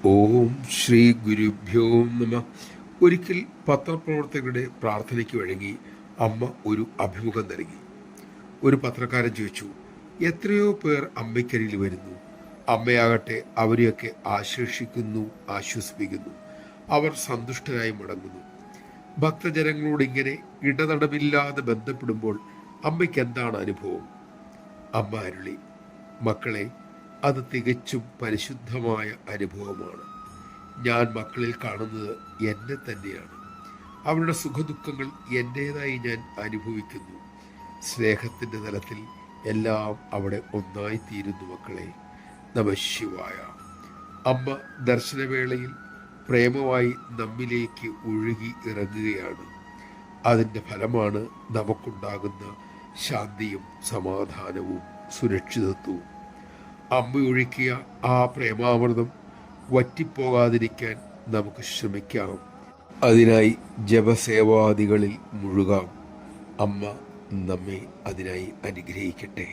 ഓം ശ്രീ ഗുരുഭ്യോ നമ. ഒരിക്കൽ പത്രപ്രവർത്തകരുടെ പ്രാർത്ഥനയ്ക്ക് വഴങ്ങി അമ്മ ഒരു അഭിമുഖം നൽകി. ഒരു പത്രക്കാരൻ ചോദിച്ചു, എത്രയോ പേർ അമ്മയ്ക്കരികിൽ വരുന്നു, അമ്മയാകട്ടെ അവരെയൊക്കെ ആശ്വസിപ്പിക്കുന്നു, അവർ സന്തുഷ്ടരായി മടങ്ങുന്നു. ഭക്തജനങ്ങളോട് ഇങ്ങനെ ഇടതടമില്ലാതെ ബന്ധപ്പെടുമ്പോൾ അമ്മയ്ക്ക് എന്താണ് അനുഭവം? അമ്മ അരുളി, മക്കളെ, അത് തികച്ചും പരിശുദ്ധമായ അനുഭവമാണ്. ഞാൻ മക്കളിൽ കാണുന്നത് എന്നെ തന്നെയാണ്. അവരുടെ സുഖദുഃഖങ്ങൾ എൻ്റേതായി ഞാൻ അനുഭവിക്കുന്നു. സ്നേഹത്തിൻ്റെ തലത്തിൽ എല്ലാം അവിടെ ഒന്നായി തീരുന്നു. മക്കളെ, നമഃശിവായ. അമ്മ ദർശനവേളയിൽ പ്രേമമായി നമ്മിലേക്ക് ഒഴുകി ഇറങ്ങുകയാണ്. അതിൻ്റെ ഫലമാണ് നമുക്കുണ്ടാകുന്ന ശാന്തിയും സമാധാനവും സുരക്ഷിതത്വവും. അമ്മ ഒഴുക്കിയ ആ പ്രേമാമൃതം വറ്റിപ്പോകാതിരിക്കാൻ നമുക്ക് ശ്രമിക്കാം. അതിനായി ജപസേവാദികളിൽ മുഴുകാം. അമ്മ നമ്മെ അതിനായി അനുഗ്രഹിക്കട്ടെ.